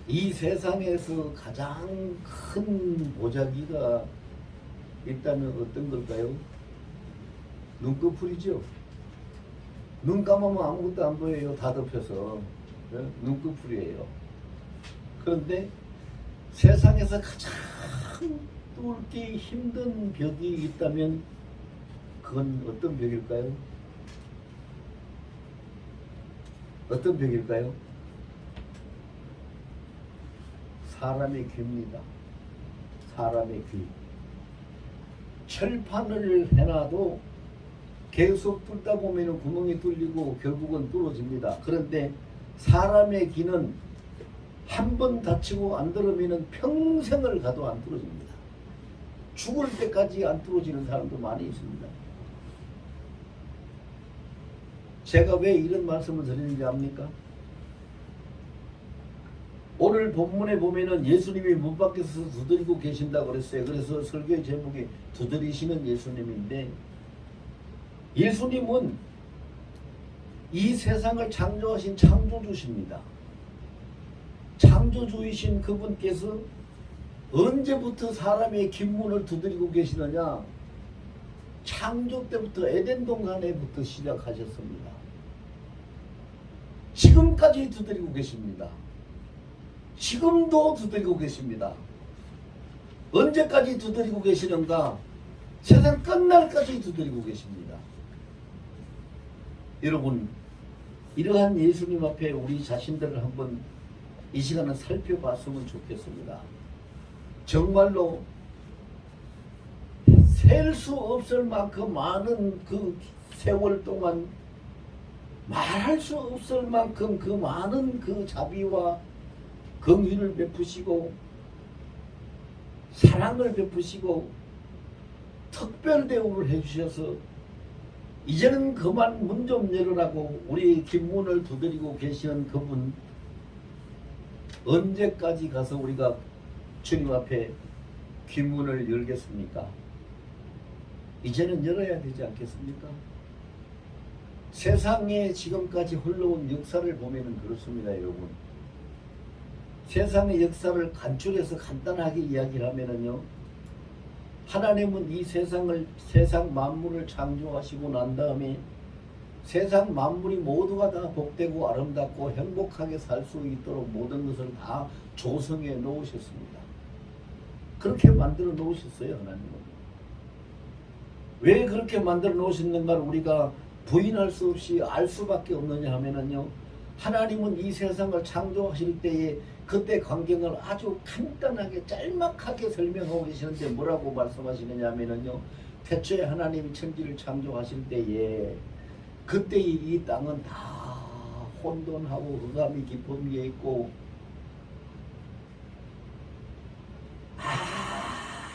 이 세상에서 가장 큰 보자기가 있다면 어떤 걸까요? 눈꺼풀이죠. 눈 감으면 아무것도 안 보여요. 다 덮여서. 눈꺼풀이에요. 그런데 세상에서 가장 뚫기 힘든 벽이 있다면 그건 어떤 벽일까요? 어떤 벽일까요? 사람의 귀입니다. 사람의 귀. 철판을 해놔도 계속 뚫다 보면 구멍이 뚫리고 결국은 뚫어집니다. 그런데 사람의 귀는 한 번 다치고 안 들으면 평생을 가도 안 뚫어집니다. 죽을 때까지 안 뚫어지는 사람도 많이 있습니다. 제가 왜 이런 말씀을 드리는지 압니까? 오늘 본문에 보면은 예수님이 문 밖에서 두드리고 계신다고 그랬어요. 그래서 설교의 제목이 두드리시는 예수님인데, 예수님은 이 세상을 창조하신 창조주십니다. 창조주이신 그분께서 언제부터 사람의 귓문을 두드리고 계시느냐? 창조 때부터 에덴 동산에부터 시작하셨습니다. 지금까지 두드리고 계십니다. 지금도 두드리고 계십니다. 언제까지 두드리고 계시는가? 세상 끝날까지 두드리고 계십니다. 여러분, 이러한 예수님 앞에 우리 자신들을 한번 이 시간에 살펴봤으면 좋겠습니다. 정말로 셀 수 없을 만큼 많은 그 세월 동안 말할 수 없을 만큼 그 많은 그 자비와 긍휼을 베푸시고 사랑을 베푸시고 특별 대우를 해주셔서 이제는 그만 문 좀 열으라고 우리 귓문을 두드리고 계시는 그분, 언제까지 가서 우리가 주님 앞에 귓문을 열겠습니까? 이제는 열어야 되지 않겠습니까? 세상에 지금까지 흘러온 역사를 보면 그렇습니다, 여러분. 세상의 역사를 간추려서 간단하게 이야기를 하면은요, 하나님은 이 세상 만물을 창조하시고 난 다음에 세상 만물이 모두가 다 복되고 아름답고 행복하게 살 수 있도록 모든 것을 다 조성해 놓으셨습니다. 그렇게 만들어 놓으셨어요, 하나님은. 왜 그렇게 만들어 놓으셨는가를 우리가 부인할 수 없이 알 수밖에 없느냐 하면은요, 하나님은 이 세상을 창조하실 때에 그때 광경을 아주 간단하게 짤막하게 설명하고 계시는데 뭐라고 말씀하시느냐 하면은요, 태초에 하나님이 천지를 창조하실 때에 그때 이 땅은 다 혼돈하고 흑암이 깊은 위에 있고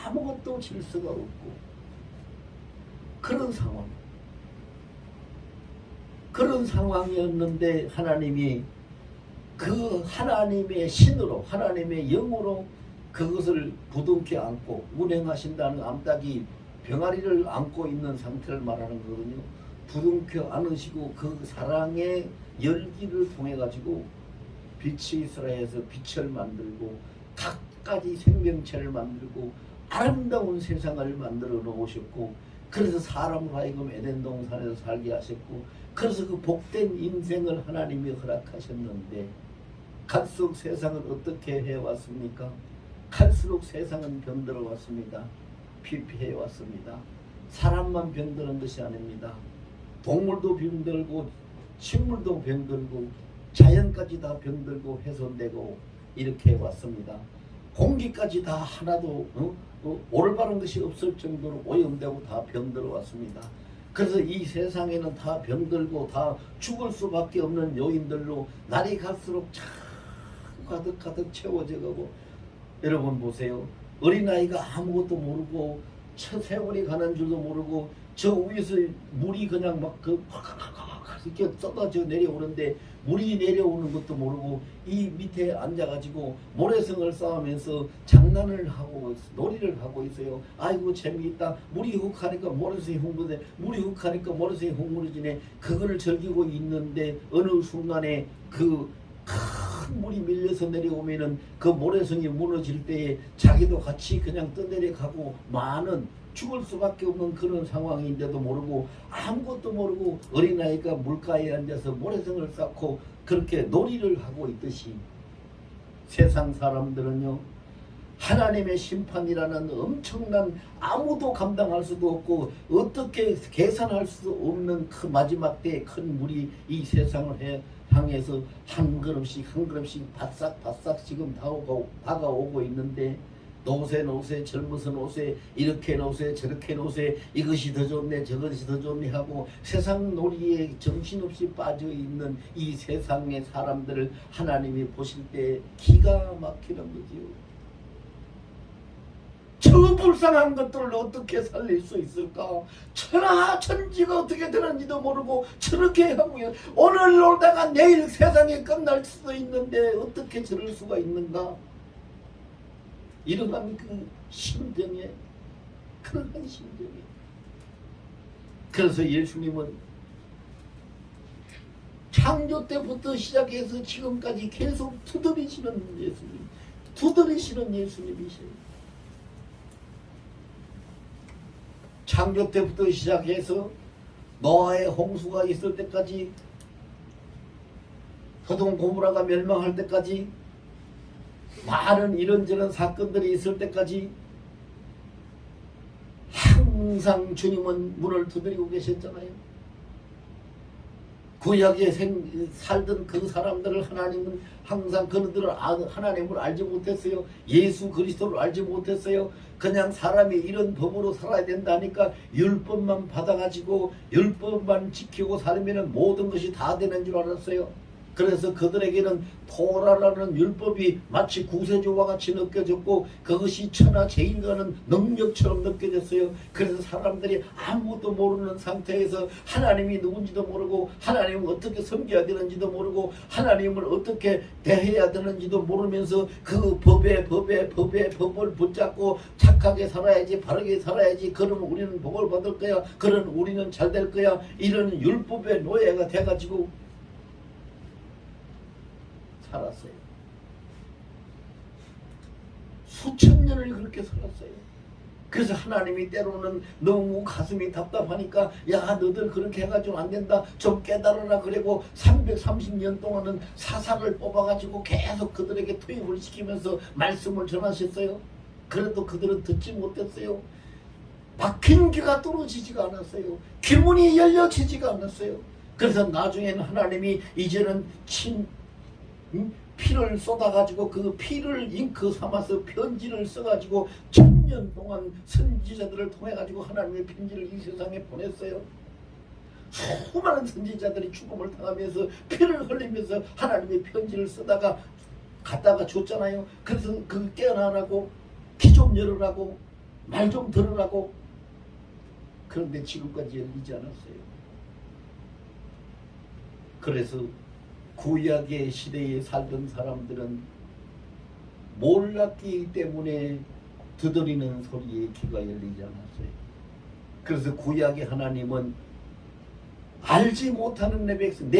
아무것도 질서가 없고 그런 상황이었는데 하나님이 그 하나님의 신으로 하나님의 영으로 그것을 부둥켜 안고 운행하신다는 암탉이 병아리를 안고 있는 상태를 말하는 거거든요. 부둥켜 안으시고 그 사랑의 열기를 통해 가지고 빛이 있으라 해서 빛을 만들고 각가지 생명체를 만들고 아름다운 세상을 만들어 놓으셨고, 그래서 사람으로 하여금 에덴 동산에서 살게 하셨고, 그래서 그 복된 인생을 하나님이 허락하셨는데 갈수록 세상을 어떻게 해왔습니까? 갈수록 세상은 병들어 왔습니다. 피폐해 왔습니다. 사람만 병드는 것이 아닙니다. 동물도 병들고 식물도 병들고 자연까지 다 병들고 훼손되고 이렇게 왔습니다. 공기까지 다 하나도 올바른 것이 없을 정도로 오염되고 다 병들어 왔습니다. 그래서 이 세상에는 다 병들고 다 죽을 수밖에 없는 요인들로 날이 갈수록 자꾸 가득 채워져 가고, 여러분 보세요. 어린아이가 아무것도 모르고 세월이 가는 줄도 모르고 저 위에서 물이 그냥 막 이렇게 쏟아져 내려오는데 물이 내려오는 것도 모르고 이 밑에 앉아가지고 모래성을 쌓으면서 장난을 하고 놀이를 하고 있어요. 아이고 재미있다. 물이 훅 하니까 모래성이 훅물어지네. 물이 훅 하니까 모래성이 훅물어지네. 그거를 즐기고 있는데 어느 순간에 그 큰 큰 물이 밀려서 내려오면은 그 모래성이 무너질 때에 자기도 같이 그냥 떠내려가고 많은 죽을 수밖에 없는 그런 상황인데도 모르고 아무것도 모르고 어린아이가 물가에 앉아서 모래성을 쌓고 그렇게 놀이를 하고 있듯이 세상 사람들은요, 하나님의 심판이라는 엄청난 아무도 감당할 수도 없고 어떻게 계산할 수 없는 그 마지막 때의 큰 물이 이 세상을 향해서 한 걸음씩 한 걸음씩 바싹바싹 지금 다가오고 있는데, 노세 젊어서 노세, 이렇게 노세 저렇게 노세, 이것이 더 좋네 저것이 더 좋네 하고 세상 놀이에 정신없이 빠져있는 이 세상의 사람들을 하나님이 보실 때 기가 막히는 거지요. 저 불쌍한 것들을 어떻게 살릴 수 있을까? 천하천지가 어떻게 되는지도 모르고 저렇게 하고요. 오늘 놀다가 내일 세상이 끝날 수도 있는데 어떻게 저럴 수가 있는가? 이러한 그 심정에, 그러한 심정에. 그래서 예수님은 창조 때부터 시작해서 지금까지 계속 두드리시는 예수님이세요. 창조 때부터 시작해서 노아의 홍수가 있을 때까지, 소돔 고모라가 멸망할 때까지, 많은 이런저런 사건들이 있을 때까지 항상 주님은 문을 두드리고 계셨잖아요. 구약에 살던 그 사람들을 하나님은 항상 그들을 하나님을 알지 못했어요. 예수 그리스도를 알지 못했어요. 그냥 사람이 이런 법으로 살아야 된다니까 율법만 받아가지고 율법만 지키고 살면 모든 것이 다 되는 줄 알았어요. 그래서 그들에게는 토라라는 율법이 마치 구세주와 같이 느껴졌고 그것이 천하제일과는 능력처럼 느껴졌어야 그래서 사람들이 아무것도 모르는 상태에서 하나님이 누군지도 모르고 하나님을 어떻게 섬겨야 되는지도 모르고 하나님을 어떻게 대해야 되는지도 모르면서 그 법을 붙잡고 착하게 살아야지, 바르게 살아야지, 그러면 우리는 복을 받을 거야, 그러면 우리는 잘 될 거야, 이런 율법의 노예가 돼가지고 살았어요. 수천 년을 그렇게 살았어요. 그래서 하나님이 때로는 너무 가슴이 답답하니까 야 너들 그렇게 해가지고 안 된다, 좀 깨달아라 그리고 330년 동안은 사사를 뽑아가지고 계속 그들에게 투입을 시키면서 말씀을 전하셨어요. 그래도 그들은 듣지 못했어요. 박힌 귀가 뚫어지지가 않았어요. 귀문이 열려지지가 않았어요. 그래서 나중에는 하나님이 이제는 피를 쏟아가지고 그 피를 잉크 삼아서 편지를 써가지고 1000년 동안 선지자들을 통해가지고 하나님의 편지를 이 세상에 보냈어요. 수많은 선지자들이 죽음을 당하면서 피를 흘리면서 하나님의 편지를 쓰다가 갖다가 줬잖아요. 그래서 그 깨어나라고, 귀 좀 열으라고, 말 좀 들으라고. 그런데 지금까지 열리지 않았어요. 그래서 구약의 시대에 살던 사람들은 몰랐기 때문에 두드리는 소리에 귀가 열리지 않았어요. 그래서 구약의 하나님은 알지 못하는 내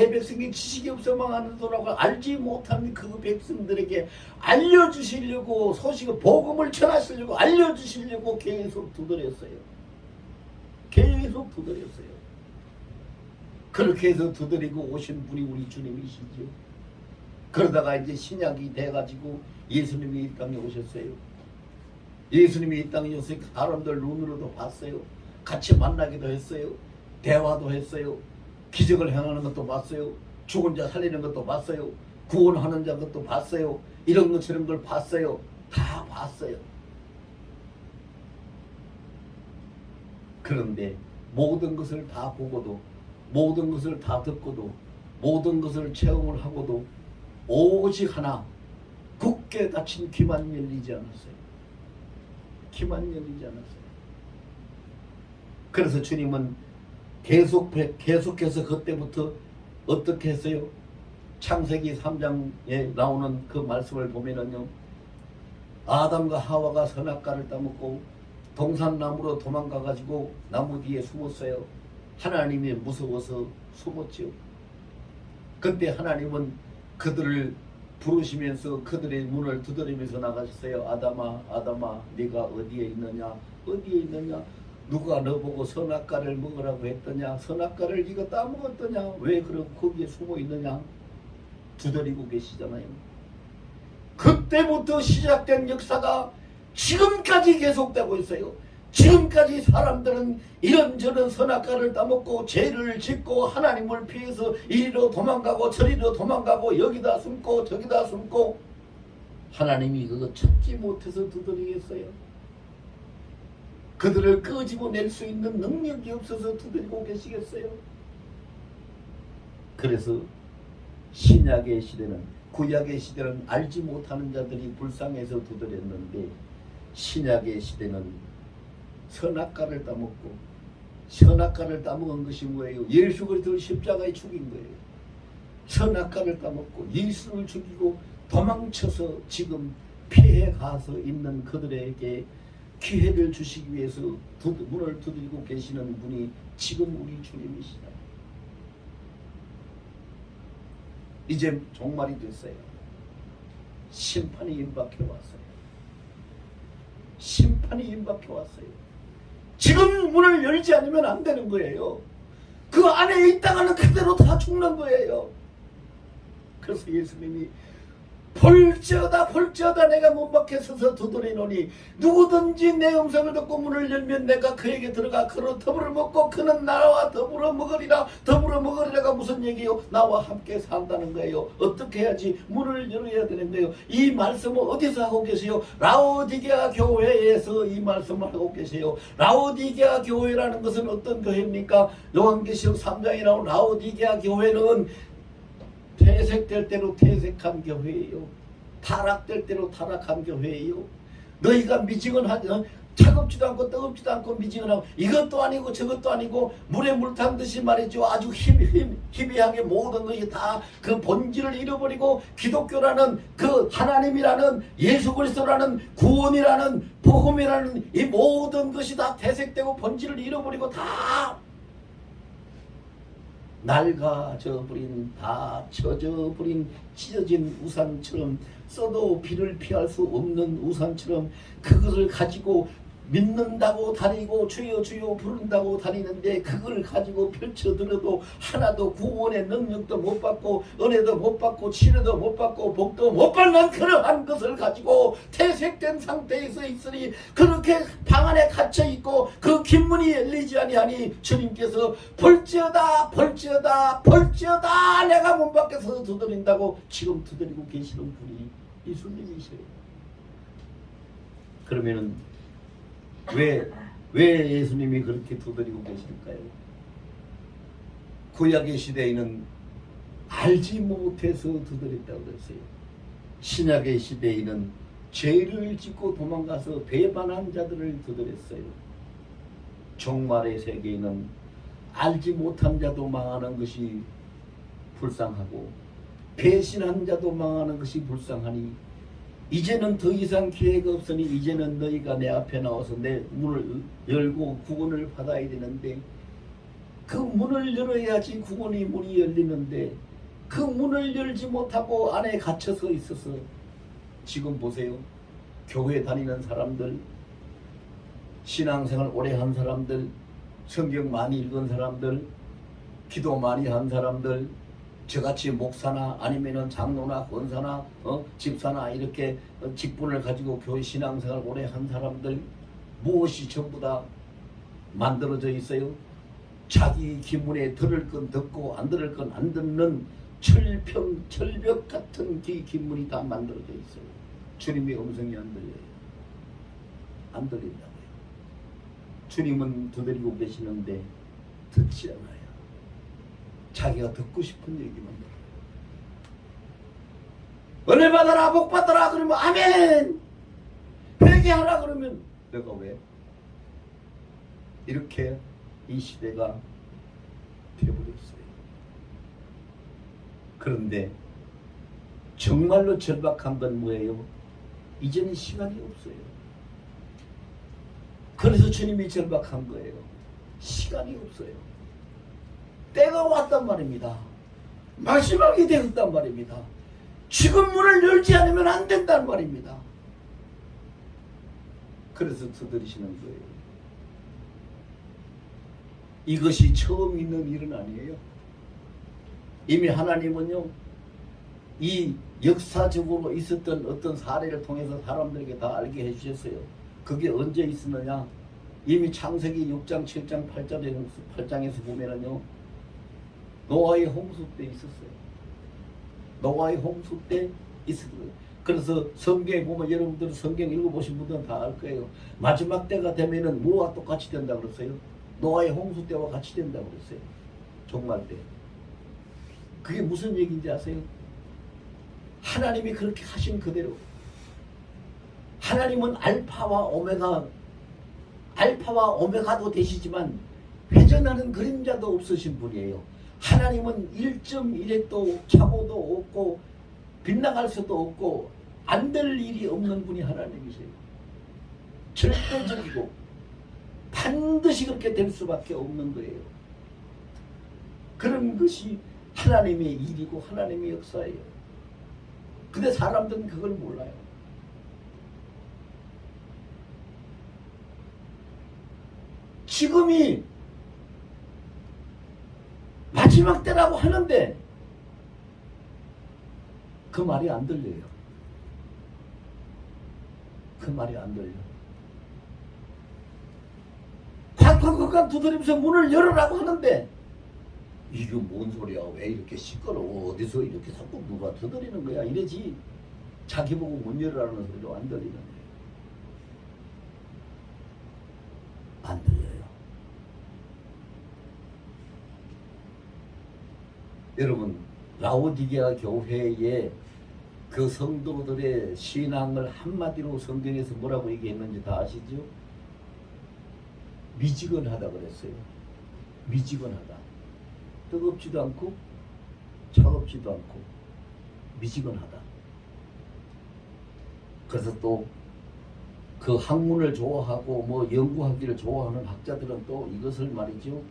백성이 지식이 없어 망하는 도라고 알지 못하는 그 백성들에게 알려주시려고, 소식을 복음을 전하시려고 알려주시려고 계속 두드렸어요. 계속 두드렸어요. 그렇게 해서 두드리고 오신 분이 우리 주님이시죠. 그러다가 이제 신약이 돼가지고 예수님이 이 땅에 오셨어요. 예수님이 이 땅에 오셔서 사람들 눈으로도 봤어요. 같이 만나기도 했어요. 대화도 했어요. 기적을 행하는 것도 봤어요. 죽은 자 살리는 것도 봤어요. 구원하는 자 것도 봤어요. 이런 것 저런 걸 봤어요. 다 봤어요. 그런데 모든 것을 다 보고도, 모든 것을 다 듣고도, 모든 것을 체험을 하고도 오직 하나, 굳게 닫힌 귀만 열리지 않았어요. 귀만 열리지 않았어요. 그래서 주님은 계속해서 그때부터 어떻게 했어요? 창세기 3장에 나오는 그 말씀을 보면은요, 아담과 하와가 선악과를 따먹고 동산나무로 도망가가지고 나무 뒤에 숨었어요. 하나님이 무서워서 숨었지요. 그때 하나님은 그들을 부르시면서 그들의 문을 두드리면서 나가셨어요. 아담아 아담아 네가 어디에 있느냐 어디에 있느냐 누가 너보고 선악과를 먹으라고 했더냐 선악과를 네가 따먹었더냐 왜 그럼 거기에 숨어 있느냐 두드리고 계시잖아요. 그때부터 시작된 역사가 지금까지 계속되고 있어요. 지금까지 사람들은 이런저런 선악과를 따먹고 죄를 짓고 하나님을 피해서 이리로 도망가고 저리로 도망가고 여기다 숨고 저기다 숨고 하나님이 그거 찾지 못해서 두드리겠어요? 그들을 끄집어낼 수 있는 능력이 없어서 두드리고 계시겠어요? 그래서 신약의 시대는 구약의 시대는 알지 못하는 자들이 불쌍해서 두드렸는데 신약의 시대는 선악과를 따먹고 선악과를 따먹은 것이 뭐예요? 예수 그리스도를 십자가에 죽인 거예요. 선악과를 따먹고 예수를 죽이고 도망쳐서 지금 피해 가서 있는 그들에게 기회를 주시기 위해서 문을 두드리고 계시는 분이 지금 우리 주님이시다. 이제 종말이 됐어요. 심판이 임박해 왔어요. 심판이 임박해 왔어요. 지금 문을 열지 않으면 안 되는 거예요. 그 안에 있다가는 그대로 다 죽는 거예요. 그래서 예수님이 볼지어다 볼지어다 내가 문 밖에 서서 두드리노니 누구든지 내 음성을 듣고 문을 열면 내가 그에게 들어가 그로 더불어 먹고 그는 나와 더불어 먹으리라. 더불어 먹으리라가 무슨 얘기요? 나와 함께 산다는 거예요. 어떻게 해야지? 문을 열어야 되는 거예요. 이 말씀을 어디서 하고 계세요? 라오디게아 교회에서 이 말씀을 하고 계세요. 라오디게아 교회라는 것은 어떤 교회입니까? 요한계시록 3장에 나온 라오디게아 교회는 퇴색될 대로 퇴색한 교회예요. 타락될 대로 타락한 교회예요. 너희가 미지근하지 차갑지도 않고 뜨겁지도 않고 미지근하고 이것도 아니고 저것도 아니고 물에 물 탄듯이 말이죠. 아주 희미하게 모든 것이 다 그 본질을 잃어버리고 기독교라는 그 하나님이라는 예수 그리스도라는 구원이라는 복음이라는 이 모든 것이 다 퇴색되고 본질을 잃어버리고 다 낡아져 버린 다 젖어 버린 찢어진 우산처럼 써도 비를 피할 수 없는 우산처럼 그것을 가지고 믿는다고 다니고 주여 주여 부른다고 다니는데 그걸 가지고 펼쳐들어도 하나도 구원의 능력도 못 받고 은혜도 못 받고 치료도 못 받고 복도 못 받는 그러한 것을 가지고 퇴색된 상태에서 있으니 그렇게 방 안에 갇혀 있고 그 긴문이 열리지 아니하니 주님께서 볼지어다 볼지어다 볼지어다 내가 문 밖에서 두드린다고 지금 두드리고 계시는 분이 예수님이세요. 그러면은 왜 예수님이 그렇게 두드리고 계실까요? 구약의 시대에는 알지 못해서 두드렸다고 그랬어요. 신약의 시대에는 죄를 짓고 도망가서 배반한 자들을 두드렸어요. 종말의 세계에는 알지 못한 자도 망하는 것이 불쌍하고 배신한 자도 망하는 것이 불쌍하니 이제는 더 이상 기회가 없으니 이제는 너희가 내 앞에 나와서 내 문을 열고 구원을 받아야 되는데 그 문을 열어야지 구원의 문이 열리는데 그 문을 열지 못하고 안에 갇혀서 있어서 지금 보세요. 교회 다니는 사람들, 신앙생활 오래 한 사람들, 성경 많이 읽은 사람들, 기도 많이 한 사람들, 저같이 목사나 아니면은 장로나 권사나 집사나 이렇게 직분을 가지고 교회 신앙생활 오래 한 사람들 무엇이 전부 다 만들어져 있어요? 자기 기문에 들을 건 듣고 안 들을 건 안 듣는 철벽 같은 기문이 다 만들어져 있어요. 주님의 음성이 안 들려요. 안 들린다고요. 주님은 두드리고 계시는데 듣지 않아요. 자기가 듣고 싶은 얘기만 들어요. 은혜 받아라 복 받아라 그러면 아멘. 회개하라 그러면 내가 왜? 이렇게 이 시대가 되어버렸어요. 그런데 정말로 절박한 건 뭐예요? 이제는 시간이 없어요. 그래서 주님이 절박한 거예요. 시간이 없어요. 때가 왔단 말입니다. 마지막이 되었단 말입니다. 지금 문을 열지 않으면 안 된다는 말입니다. 그래서 두드리시는 거예요. 이것이 처음 있는 일은 아니에요. 이미 하나님은요, 이 역사적으로 있었던 어떤 사례를 통해서 사람들에게 다 알게 해주셨어요. 그게 언제 있었느냐? 이미 창세기 6장, 7장, 8장에서 보면은요, 노아의 홍수 때 있었어요. 노아의 홍수 때 있었어요. 그래서 성경에 보면 여러분들 성경 읽어보신 분들은 다 알 거예요. 마지막 때가 되면은 뭐와 똑같이 된다 그랬어요? 노아의 홍수 때와 같이 된다 그랬어요. 종말 때. 그게 무슨 얘기인지 아세요? 하나님이 그렇게 하신 그대로. 하나님은 알파와 오메가도 되시지만 회전하는 그림자도 없으신 분이에요. 하나님은 1.1획도 착오도 없고 빗나갈 수도 없고 안 될 일이 없는 분이 하나님이세요. 절대적이고 반드시 그렇게 될 수밖에 없는 거예요. 그런 것이 하나님의 일이고 하나님의 역사예요. 근데 사람들은 그걸 몰라요. 지금이 마지막 때라고 하는데 그 말이 안 들려요. 그 말이 안 들려. 콱콱콱 두드리면서 문을 열으라고 하는데 이게 뭔 소리야? 왜 이렇게 시끄러워? 어디서 이렇게 자꾸 누가 두드리는 거야? 이러지. 자기 보고 문 열으라는 소리도 안 들리는 거예요. 안 들려요. 여러분, 라오디게아 교회의 그 성도들의 신앙을 한마디로 성경에서 뭐라고 얘기했는지 다 아시죠? 미지근하다 그랬어요. 미지근하다. 뜨겁지도 않고 차갑지도 않고 미지근하다. 그래서 또 그 학문을 좋아하고 뭐 연구하기를 좋아하는 학자들은 또 이것을 말이죠.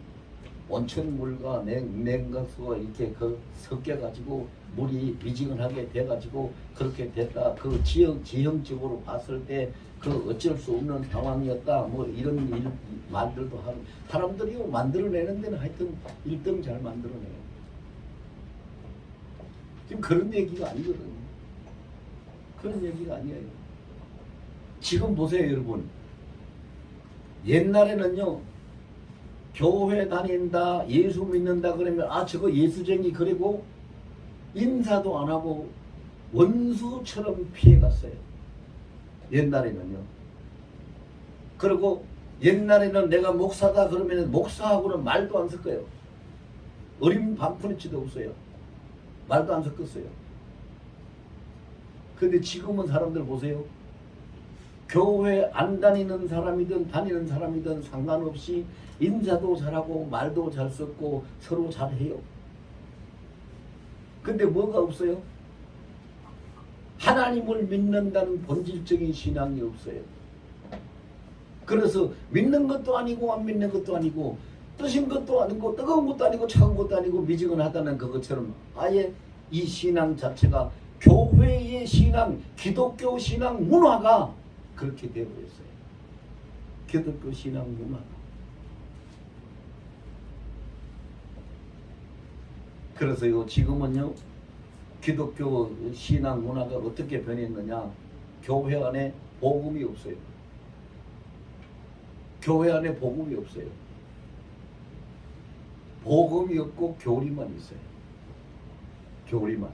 온천물과 냉각수가 이렇게 섞여가지고 물이 미지근하게 돼가지고 그렇게 됐다. 그 지형적으로 봤을 때 그 어쩔 수 없는 상황이었다. 뭐 이런 말들도 하는 사람들이 만들어내는 데는 하여튼 1등 잘 만들어내요. 지금 그런 얘기가 아니거든요. 그런 얘기가 아니에요. 지금 보세요, 여러분. 옛날에는요, 교회 다닌다, 예수 믿는다 그러면 저거 예수쟁이, 그리고 인사도 안 하고 원수처럼 피해갔어요. 옛날에는요. 그리고 옛날에는 내가 목사다 그러면 목사하고는 말도 안 섞어요. 어린 반푼치도 없어요. 말도 안 섞었어요. 근데 지금은 사람들 보세요. 교회 안 다니는 사람이든 다니는 사람이든 상관없이 인사도 잘하고 말도 잘 섞고 서로 잘해요. 근데 뭐가 없어요? 하나님을 믿는다는 본질적인 신앙이 없어요. 그래서 믿는 것도 아니고 안 믿는 것도 아니고 뜨신 것도 아니고 뜨거운 것도 아니고 차가운 것도 아니고 미지근하다는 그것처럼 아예 이 신앙 자체가 교회의 신앙, 기독교 신앙 문화가 그렇게 되어버렸어요. 기독교 신앙 문화가. 그래서요, 지금은요, 기독교 신앙 문화가 어떻게 변했느냐? 교회 안에 복음이 없어요. 교회 안에 복음이 없어요. 복음이 없고 교리만 있어요. 교리만.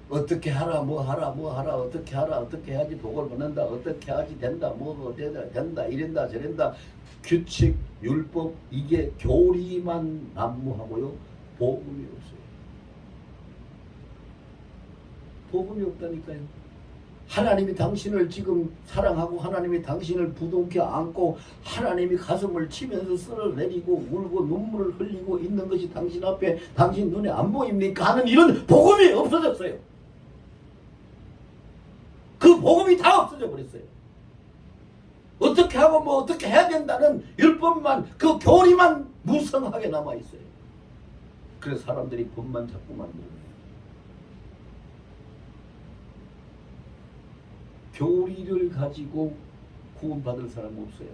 어떻게 하라, 뭐 하라, 뭐 하라, 어떻게 하라, 어떻게 해야지 복을 받는다, 어떻게 해야지 된다, 뭐 된다, 이런다, 저런다, 규칙, 율법, 이게 교리만 난무하고요, 복음이 없어요. 복음이 없다니까요. 하나님이 당신을 지금 사랑하고 하나님이 당신을 부둥켜 안고 하나님이 가슴을 치면서 쓸어내리고 울고 눈물을 흘리고 있는 것이 당신 앞에 당신 눈에 안 보입니까? 하는 이런 복음이 없어졌어요. 그 복음이 다 없어져 버렸어요. 어떻게 하고 뭐 어떻게 해야 된다는 율법만, 그 교리만 무성하게 남아있어요. 그래서 사람들이 법만 자꾸 만들어요. 교리를 가지고 구원받을 사람 없어요.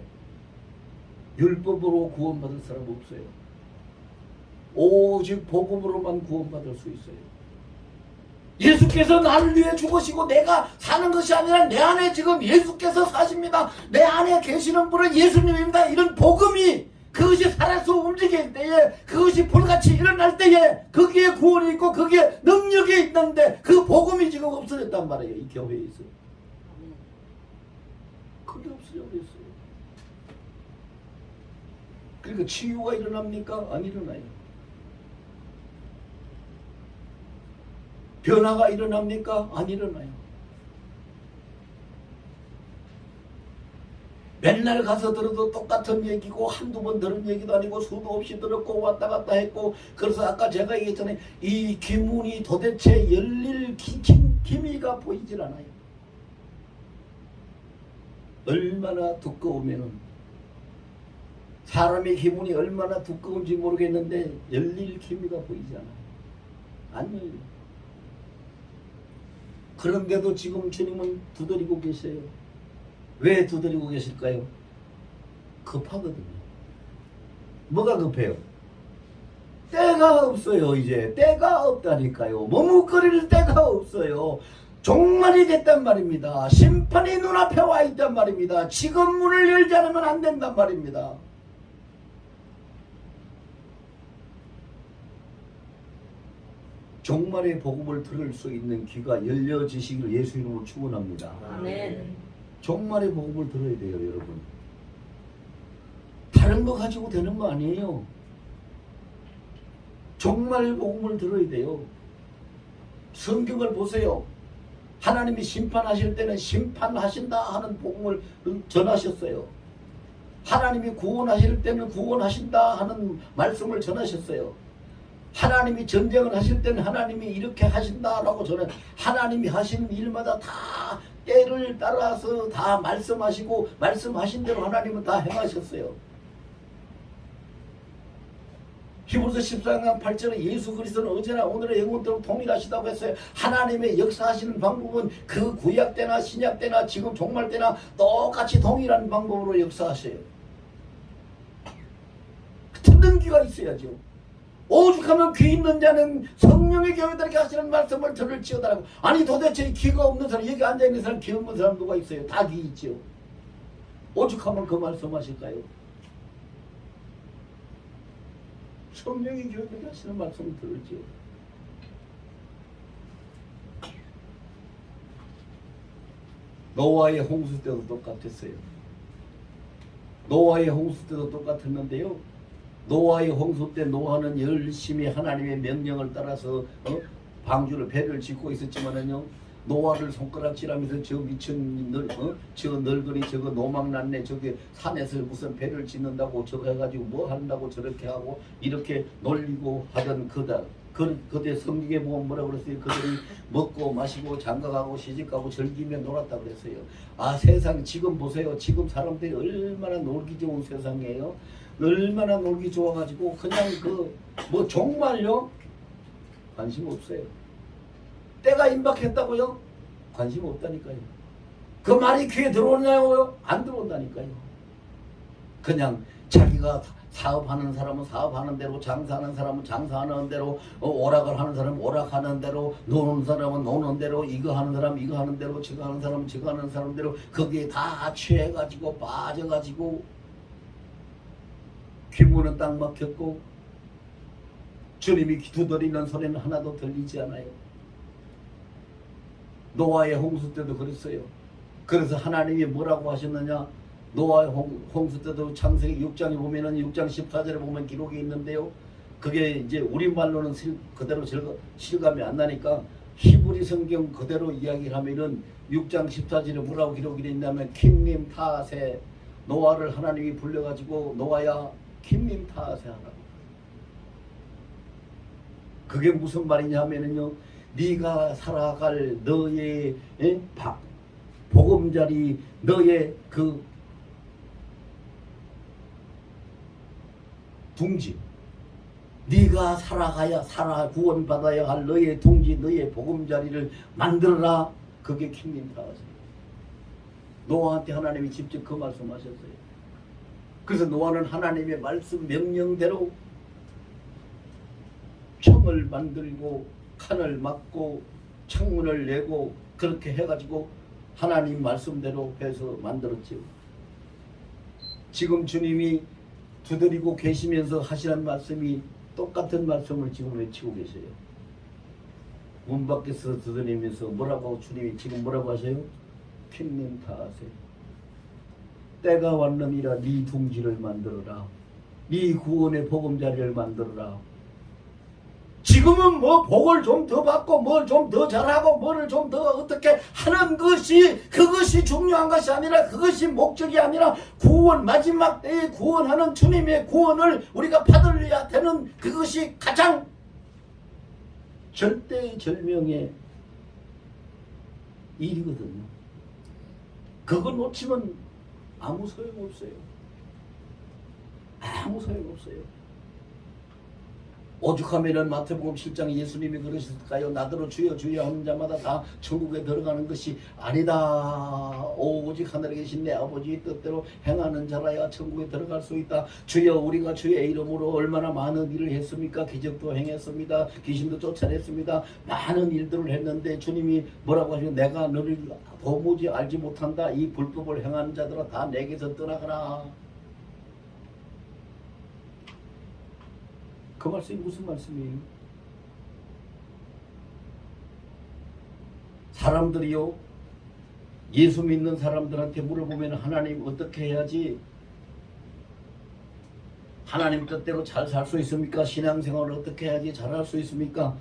율법으로 구원받을 사람 없어요. 오직 복음으로만 구원받을 수 있어요. 예수께서 나를 위해 죽으시고 내가 사는 것이 아니라 내 안에 지금 예수께서 사십니다. 내 안에 계시는 분은 예수님입니다. 이런 복음이 그것이 살아서 움직일 때에 그것이 불같이 일어날 때에 거기에 구원이 있고 거기에 능력이 있는데 그 복음이 지금 없어졌단 말이에요. 이 교회에서. 그게 없어져 버렸어요. 그러니까 치유가 일어납니까? 안 일어나요. 변화가 일어납니까? 안 일어나요. 맨날 가서 들어도 똑같은 얘기고 한두 번 들은 얘기도 아니고 수도 없이 들었고 왔다 갔다 했고 그래서 아까 제가 얘기했잖아요. 이 기문이 도대체 열릴 기미가 보이질 않아요. 얼마나 두꺼우면은 사람의 기문이 얼마나 두꺼운지 모르겠는데 열릴 기미가 보이지 않아요. 안 열려요. 그런데도 지금 주님은 두드리고 계세요. 왜 두드리고 계실까요? 급하거든요. 뭐가 급해요? 때가 없어요. 이제 때가 없다니까요. 머뭇거릴 때가 없어요. 종말이 됐단 말입니다. 심판이 눈앞에 와 있단 말입니다. 지금 문을 열지 않으면 안 된단 말입니다. 종말의 복음을 들을 수 있는 귀가 열려지시기를 예수 이름으로 축원합니다. 아멘. 종말의 복음을 들어야 돼요, 여러분. 다른 거 가지고 되는 거 아니에요. 종말의 복음을 들어야 돼요. 성경을 보세요. 하나님이 심판하실 때는 심판하신다 하는 복음을 전하셨어요. 하나님이 구원하실 때는 구원하신다 하는 말씀을 전하셨어요. 하나님이 전쟁을 하실 때는 하나님이 이렇게 하신다라고 저는 하나님이 하시는 일마다 다 때를 따라서 다 말씀하시고 말씀하신 대로 하나님은 다 행하셨어요. 히브리서 14장 8절에 예수 그리스도는 어제나 오늘의 영원토록 동일하시다고 했어요. 하나님의 역사하시는 방법은 그 구약 때나 신약 때나 지금 종말 때나 똑같이 동일한 방법으로 역사하셔요. 듣는 귀가 있어야죠. 오죽하면 귀 있는 자는 성령의 교회들에게 하시는 말씀을 들을지어다라고. 아니 도대체 귀가 없는 사람, 여기 앉아있는 사람, 귀 없는 사람 누가 있어요? 다 귀 있죠. 오죽하면 그 말씀 하실까요? 성령의 교회들에게 하시는 말씀을 들을지요. 노아의 홍수 때도 똑같았어요. 노아의 홍수 때도 똑같았는데요. 노아의 홍수 때 노아는 열심히 하나님의 명령을 따라서 방주를 배를 짓고 있었지만은요, 노아를 손가락질하면서 저 미친 저 늙은이 저거 노망났네, 저게 산에서 무슨 배를 짓는다고 저거 해가지고 뭐 한다고 저렇게 하고 이렇게 놀리고 하던 그때 성경에 보면 뭐라 그랬어요? 그들이 먹고 마시고 장가가고 시집가고 즐기며 놀았다 그랬어요. 아, 세상 지금 보세요. 지금 사람들이 얼마나 놀기 좋은 세상이에요. 얼마나 놀기 좋아가지고 그냥 뭐 정말요? 관심 없어요. 때가 임박했다고요? 관심 없다니까요. 그 말이 귀에 들어오나요? 안 들어온다니까요. 그냥 자기가 사업하는 사람은 사업하는 대로, 장사하는 사람은 장사하는 대로, 오락을 하는 사람은 오락하는 대로, 노는 사람은 노는 대로, 이거 하는 사람은 이거 하는 대로, 저거 하는 사람은 저거 하는 사람대로 거기에 다 취해가지고 빠져가지고 귓문은 딱 막혔고 주님이 두드리는 소리는 하나도 들리지 않아요. 노아의 홍수 때도 그랬어요. 그래서 하나님이 뭐라고 하셨느냐? 노아의 홍수 때도 창세기 6장에 보면은 6장 14절에 보면 기록이 있는데요. 그게 이제 우리말로는 그대로 실감이 안 나니까 히브리 성경 그대로 이야기를 하면은 6장 14절에 뭐라고 기록이 되어 있냐면 킴님 타세, 노아를 하나님이 불러가지고 노아야 킴님 타세 하라고. 그게 무슨 말이냐 하면은요, 네가 살아갈 너의 보금자리, 너의 그 둥지, 네가 구원받아야 할 너의 둥지, 너의 보금자리를 만들어라. 그게 킹님 타세. 노아한테 하나님이 직접 그 말씀하셨어요. 그래서 노아는 하나님의 말씀 명령대로 청을 만들고 칸을 막고 창문을 내고 그렇게 해가지고 하나님 말씀대로 해서 만들었지요. 지금 주님이 두드리고 계시면서 하시는 말씀이 똑같은 말씀을 지금 외치고 계세요. 문 밖에서 두드리면서 뭐라고 주님이 지금 뭐라고 하세요? 핀님 다 하세요. 때가 왔느니라 네 둥지를 만들어라. 네 구원의 보금자리를 만들어라. 지금은 뭐 복을 좀 더 받고 뭘 좀 더 잘하고 뭐를 좀 더 어떻게 하는 것이 그것이 중요한 것이 아니라 그것이 목적이 아니라 구원 마지막 때에 구원하는 주님의 구원을 우리가 받으려야 되는 그것이 가장 절대절명의 일이거든요. 그거 놓치면 아무 소용없어요. 아무 소용없어요. 오죽하면은 마태복음 7장 예수님이 그러셨을까요? 나더러 주여 주여 하는 자마다 다 천국에 들어가는 것이 아니다. 오직 하늘에 계신 내 아버지의 뜻대로 행하는 자라야 천국에 들어갈 수 있다. 주여 우리가 주의 이름으로 얼마나 많은 일을 했습니까? 기적도 행했습니다. 귀신도 쫓아냈습니다. 많은 일들을 했는데 주님이 뭐라고 하시면 내가 너를 도무지 알지 못한다. 이 불법을 행하는 자들아 다 내게서 떠나가라. 그 말씀이 무슨 말씀이에요? 사람들이요 예수 믿는 사람들한테 물어보면 하나님 어떻게 해야지 하나님 뜻대로 잘 살 수 있습니까? 신앙생활을 어떻게 해야지 잘할 수 있습니까?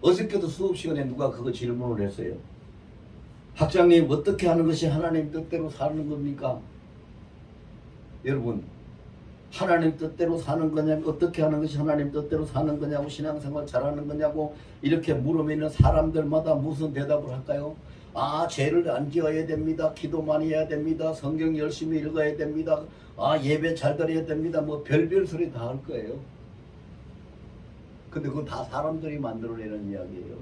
어저께도 수업 시간에 누가 그거 질문을 했어요. 학장님 어떻게 하는 것이 하나님 뜻대로 사는 겁니까? 여러분 하나님 뜻대로 사는 거냐고 어떻게 하는 것이 하나님 뜻대로 사는 거냐고 신앙생활 잘하는 거냐고 이렇게 물으면 사람들마다 무슨 대답을 할까요? 아 죄를 안 지어야 됩니다. 기도 많이 해야 됩니다. 성경 열심히 읽어야 됩니다. 아 예배 잘 드려야 됩니다. 뭐 별별 소리 다 할 거예요. 근데 그거 다 사람들이 만들어내는 이야기예요.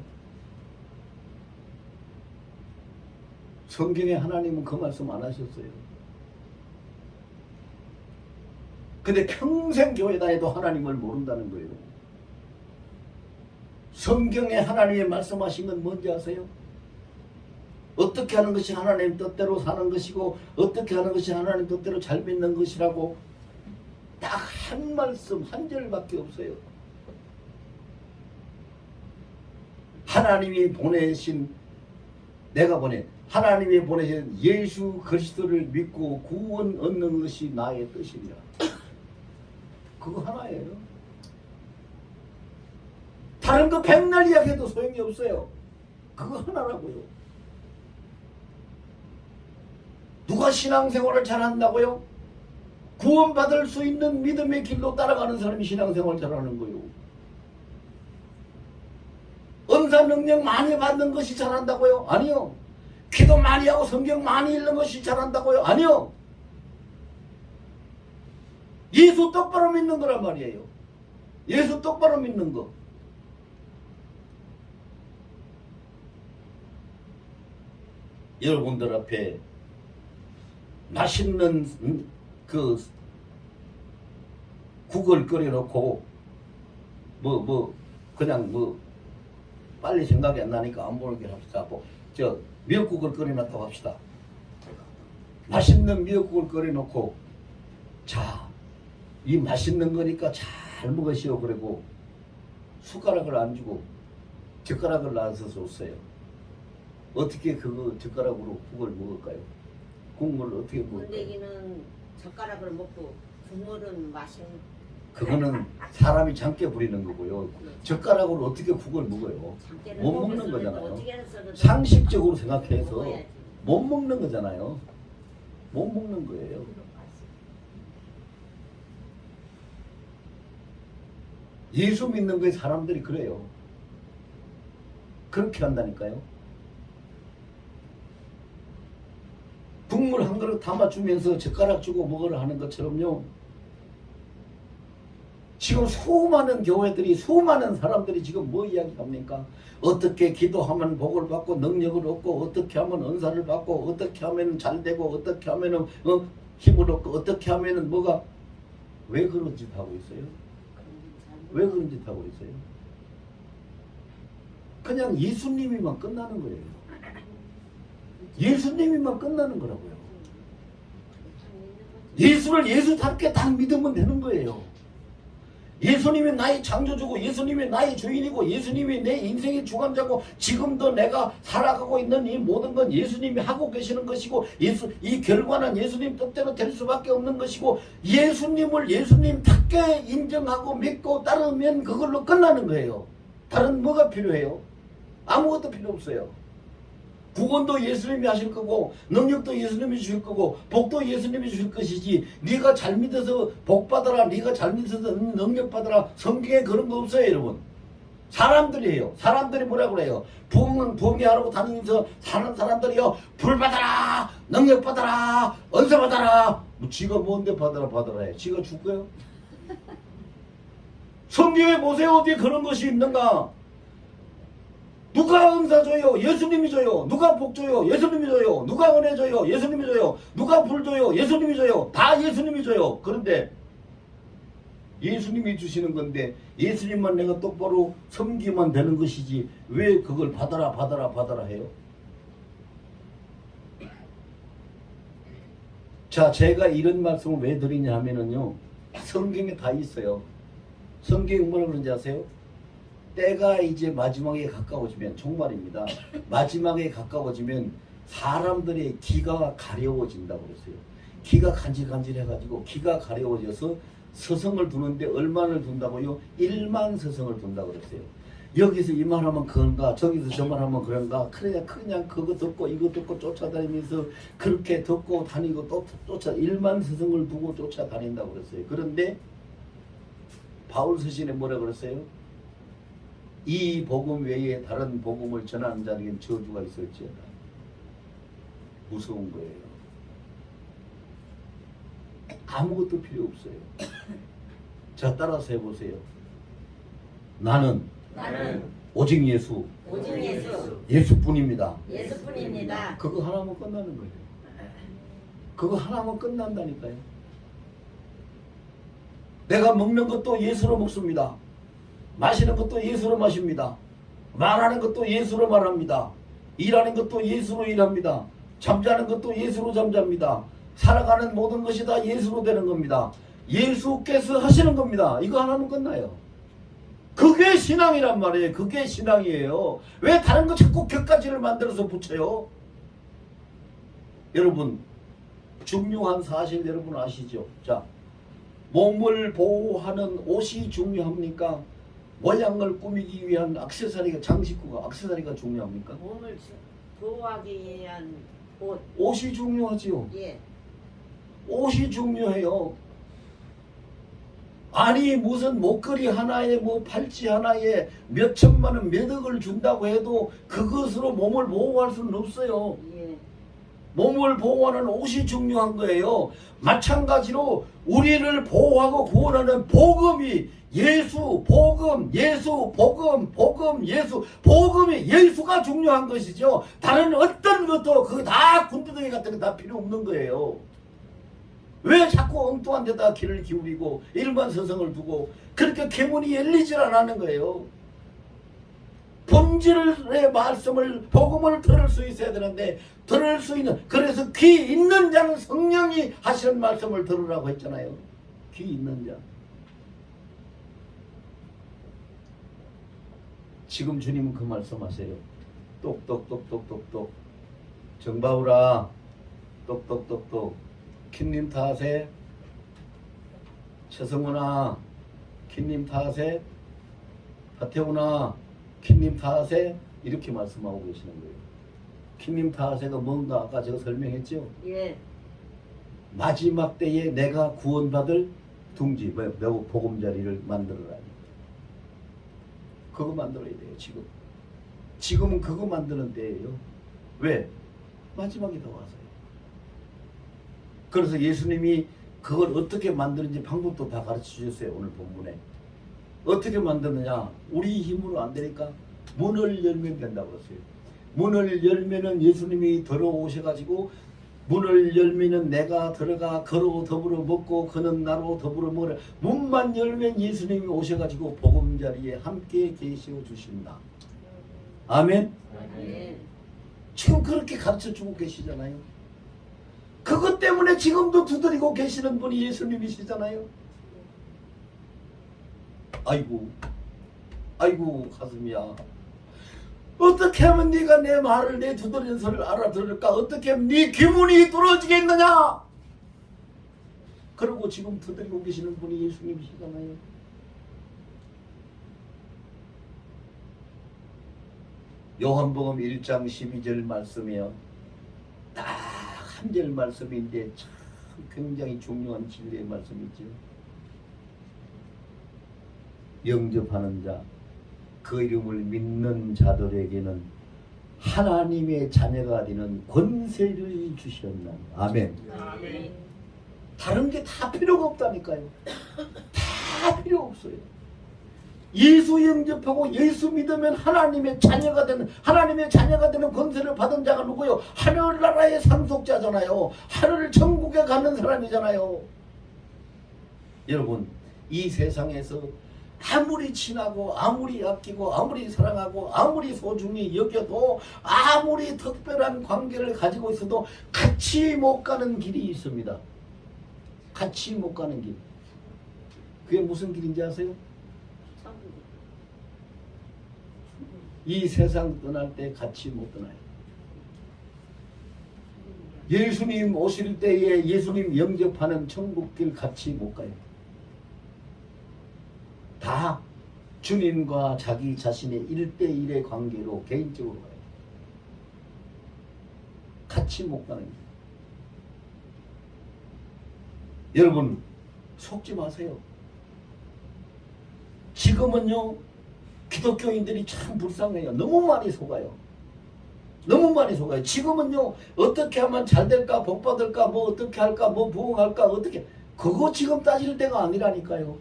성경에 하나님은 그 말씀 안 하셨어요. 근데 평생 교회 다녀도 하나님을 모른다는 거예요. 성경에 하나님의 말씀하신 건 뭔지 아세요? 어떻게 하는 것이 하나님 뜻대로 사는 것이고 어떻게 하는 것이 하나님 뜻대로 잘 믿는 것이라고 딱 한 말씀 한 절밖에 없어요. 하나님이 보내신 내가 보내 하나님이 보내신 예수 그리스도를 믿고 구원 얻는 것이 나의 뜻이니라. 그거 하나예요. 다른 거 백날 이야기해도 소용이 없어요. 그거 하나라고요. 누가 신앙생활을 잘한다고요? 구원받을 수 있는 믿음의 길로 따라가는 사람이 신앙생활 잘하는 거예요. 은사 능력 많이 받는 것이 잘한다고요? 아니요. 기도 많이 하고 성경 많이 읽는 것이 잘한다고요? 아니요. 예수 똑바로 믿는 거란 말이에요. 예수 똑바로 믿는 거. 여러분들 앞에 맛있는 그 국을 끓여놓고 그냥 빨리 생각이 안 나니까 안 보는 게 합시다. 저 미역국을 끓여놨다고 합시다. 맛있는 미역국을 끓여놓고 자 이 맛있는 거니까 잘 먹으시오. 그리고 숟가락을 안 주고 젓가락을 놔서 줬어요. 어떻게 그거 젓가락으로 국을 먹을까요? 국물을 어떻게 먹을까요? 군대기는 젓가락을 먹고 국물은 마시는. 그거는 사람이 장깨 부리는 거고요. 젓가락으로 어떻게 국을 먹어요? 못 먹는 거잖아요. 상식적으로 생각해서 못 먹는 거잖아요. 못 먹는 거예요. 예수 믿는 거에 사람들이 그래요. 그렇게 한다니까요. 국물 한 그릇 담아주면서 젓가락 주고 먹으라 하는 것처럼요. 지금 수많은 교회들이 수많은 사람들이 지금 뭐 이야기합니까? 어떻게 기도하면 복을 받고 능력을 얻고 어떻게 하면 은사를 받고 어떻게 하면 잘 되고 어떻게 하면 힘을 얻고 어떻게 하면 뭐가 왜 그런 짓 하고 있어요? 왜 그런 짓 하고 있어요? 그냥 예수님이만 끝나는 거예요. 예수님이만 끝나는 거라고요. 예수를 예수답게 딱 믿으면 되는 거예요. 예수님이 나의 창조주고 예수님이 나의 주인이고 예수님이 내 인생의 주관자고 지금도 내가 살아가고 있는 이 모든 건 예수님이 하고 계시는 것이고 이 결과는 예수님 뜻대로 될 수밖에 없는 것이고 예수님을 예수님답게 인정하고 믿고 따르면 그걸로 끝나는 거예요. 다른 뭐가 필요해요? 아무것도 필요 없어요. 구원도 예수님이 하실 거고 능력도 예수님이 주실 거고 복도 예수님이 주실 것이지 네가 잘 믿어서 복 받아라 네가 잘 믿어서 능력 받아라 성경에 그런 거 없어요 여러분. 사람들이 해요. 사람들이 뭐라 그래요? 부흥회하라고 다니면서 사는 사람들이요 불 받아라 능력 받아라 은사 받아라 뭐 지가 뭔데 받아라 해. 지가 줄 거예요? 성경에 보세요. 어디에 그런 것이 있는가? 누가 은사 줘요? 예수님이 줘요. 누가 복 줘요? 예수님이 줘요. 누가 은혜 줘요? 예수님이 줘요. 누가 불 줘요? 예수님이 줘요. 다 예수님이 줘요. 그런데 예수님이 주시는 건데 예수님만 내가 똑바로 섬기면 되는 것이지 왜 그걸 받아라 해요? 자, 제가 이런 말씀을 왜 드리냐 하면은요 성경에 다 있어요. 성경에 뭐라 그런지 아세요? 때가 이제 마지막에 가까워지면 정말입니다. 마지막에 가까워지면 사람들의 기가 가려워진다고 그랬어요. 기가 간질간질해가지고 기가 가려워져서 서성을 두는데 얼마를 둔다고요? 1만 서성을 둔다고 그랬어요. 여기서 이 말하면 그런가 저기서 저 말하면 그런가 그냥 그거 듣고 이거 듣고 쫓아다니면서 그렇게 듣고 다니고 또 쫓아 1만 서성을 두고 쫓아다닌다고 그랬어요. 그런데 바울 서신에 뭐라 그랬어요? 이 복음 외에 다른 복음을 전하는 자에겐 저주가 있을지어다. 무서운 거예요. 아무것도 필요 없어요. 자, 따라서 해보세요. 나는 오직 예수. 예수뿐입니다. 그거 하나면 끝나는 거예요. 그거 하나면 끝난다니까요. 내가 먹는 것도 예수로 먹습니다. 마시는 것도 예수로 마십니다. 말하는 것도 예수로 말합니다. 일하는 것도 예수로 일합니다. 잠자는 것도 예수로 잠잡니다. 살아가는 모든 것이 다 예수로 되는 겁니다. 예수께서 하시는 겁니다. 이거 하나면 끝나요. 그게 신앙이란 말이에요. 그게 신앙이에요. 왜 다른 거 자꾸 격가지를 만들어서 붙여요? 여러분 중요한 사실 여러분 아시죠? 자, 몸을 보호하는 옷이 중요합니까? 모양을 꾸미기 위한 액세서리가 액세서리가 중요합니까? 몸을 보호하기 위한 옷이 중요하지요. 예. 옷이 중요해요. 아니 무슨 목걸이 하나에 뭐 팔찌 하나에 몇 천만 원 몇 억을 준다고 해도 그것으로 몸을 보호할 수는 없어요. 예. 몸을 보호하는 옷이 중요한 거예요. 마찬가지로 우리를 보호하고 구원하는 복음이 복음이 예수가 중요한 것이죠. 다른 어떤 것도 그거 다 군더더기 같은 거 다 필요 없는 거예요. 왜 자꾸 엉뚱한 데다 귀를 기울이고 일반 서성을 두고 그렇게 계문이 열리질 않는 거예요. 본질의 말씀을 복음을 들을 수 있어야 되는데 들을 수 있는 그래서 귀 있는 자는 성령이 하시는 말씀을 들으라고 했잖아요. 귀 있는 자. 지금 주님은 그 말씀하세요. 똑똑똑똑똑똑 정바울아 똑똑똑똑 킨님 타세 최성훈아 킨님 타세 하태훈아 킨님 타세 이렇게 말씀하고 계시는 거예요. 킨님 타세가 뭔가 아까 제가 설명했죠. 예. 마지막 때에 내가 구원받을 둥지 보금자리를 만들어라. 그거 만들어야 돼요. 지금은 그거 만드는 때예요. 왜? 마지막이 더 와서요. 그래서 예수님이 그걸 어떻게 만드는지 방법도 다 가르쳐 주셨어요. 오늘 본문에. 어떻게 만드느냐? 우리 힘으로 안 되니까 문을 열면 된다고 그랬어요. 문을 열면은 예수님이 들어오셔가지고 문을 열면은 내가 들어가 그로 더불어 먹고 그는 나로 더불어 먹으라. 문만 열면 예수님이 오셔가지고 보금자리에 함께 계시어 주신다. 아멘. 아멘. 지금 그렇게 가르쳐주고 계시잖아요. 그것 때문에 지금도 두드리고 계시는 분이 예수님이시잖아요. 아이고 가슴이야. 어떻게 하면 네가 내 말을, 내 두드리는 소리를 알아들을까? 어떻게 하면 네 귀문이 뚫어지겠느냐? 그러고 지금 두드리고 계시는 분이 예수님이시잖아요. 요한복음 1장 12절 말씀이요. 딱 한 절 말씀인데 참 굉장히 중요한 진리의 말씀이죠. 영접하는 자, 그 이름을 믿는 자들에게는 하나님의 자녀가 되는 권세를 주셨나. 아멘. 아멘. 다른 게 다 필요가 없다니까요. 다 필요 없어요. 예수 영접하고 예수 믿으면 하나님의 자녀가 되는 권세를 받은 자가 누구요? 하늘나라의 상속자잖아요. 하늘 천국에 가는 사람이잖아요. 여러분, 이 세상에서 아무리 친하고 아무리 아끼고 아무리 사랑하고 아무리 소중히 여겨도 아무리 특별한 관계를 가지고 있어도 같이 못 가는 길이 있습니다. 같이 못 가는 길. 그게 무슨 길인지 아세요? 이 세상 떠날 때 같이 못 떠나요. 예수님 오실 때에 예수님 영접하는 천국길 같이 못 가요. 다 주님과 자기 자신의 1대1의 관계로 개인적으로 가요. 같이 못 가는 거예요. 여러분 속지 마세요. 지금은요 기독교인들이 참 불쌍해요. 너무 많이 속아요. 너무 많이 속아요. 지금은요 어떻게 하면 잘 될까, 복 받을까, 뭐 어떻게 할까, 뭐 부흥할까, 어떻게, 그거 지금 따질 때가 아니라니까요.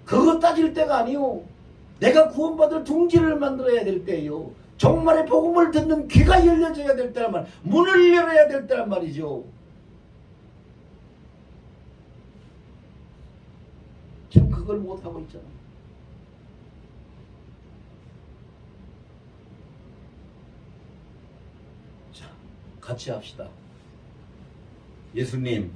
그거 따질 때가 아니요. 내가 구원받을 둥지를 만들어야 될 때예요. 정말의 복음을 듣는 귀가 열려져야 될 때란 말, 문을 열어야 될 때란 말이죠. 지금 그걸 못하고 있잖아. 자, 같이 합시다. 예수님,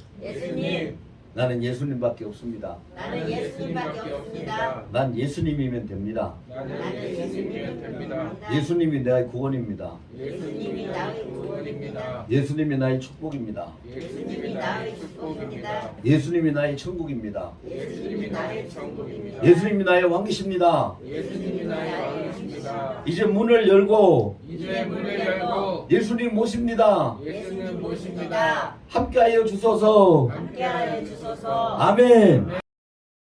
나는 예수님밖에 없습니다. 나는 예수님밖에 없습니다. 난 예수님이면 됩니다. 나는 예수님이면 됩니다. 예수님이 나의 구원입니다. 예수님이 나의 구원입니다. 예수님이 나의 축복입니다. 예수님이 나의 축복입니다. 예수님이 나의 천국입니다. 예수님이 나의 천국입니다. 예수님이 나의 왕이십니다. 예수님이 나의 왕이십니다. 이제 문을 열고 이제 문을 열고 예수님 모십니다. 예수님 모십니다. 함께하여 주소서. 함께하여 주소서. 아멘.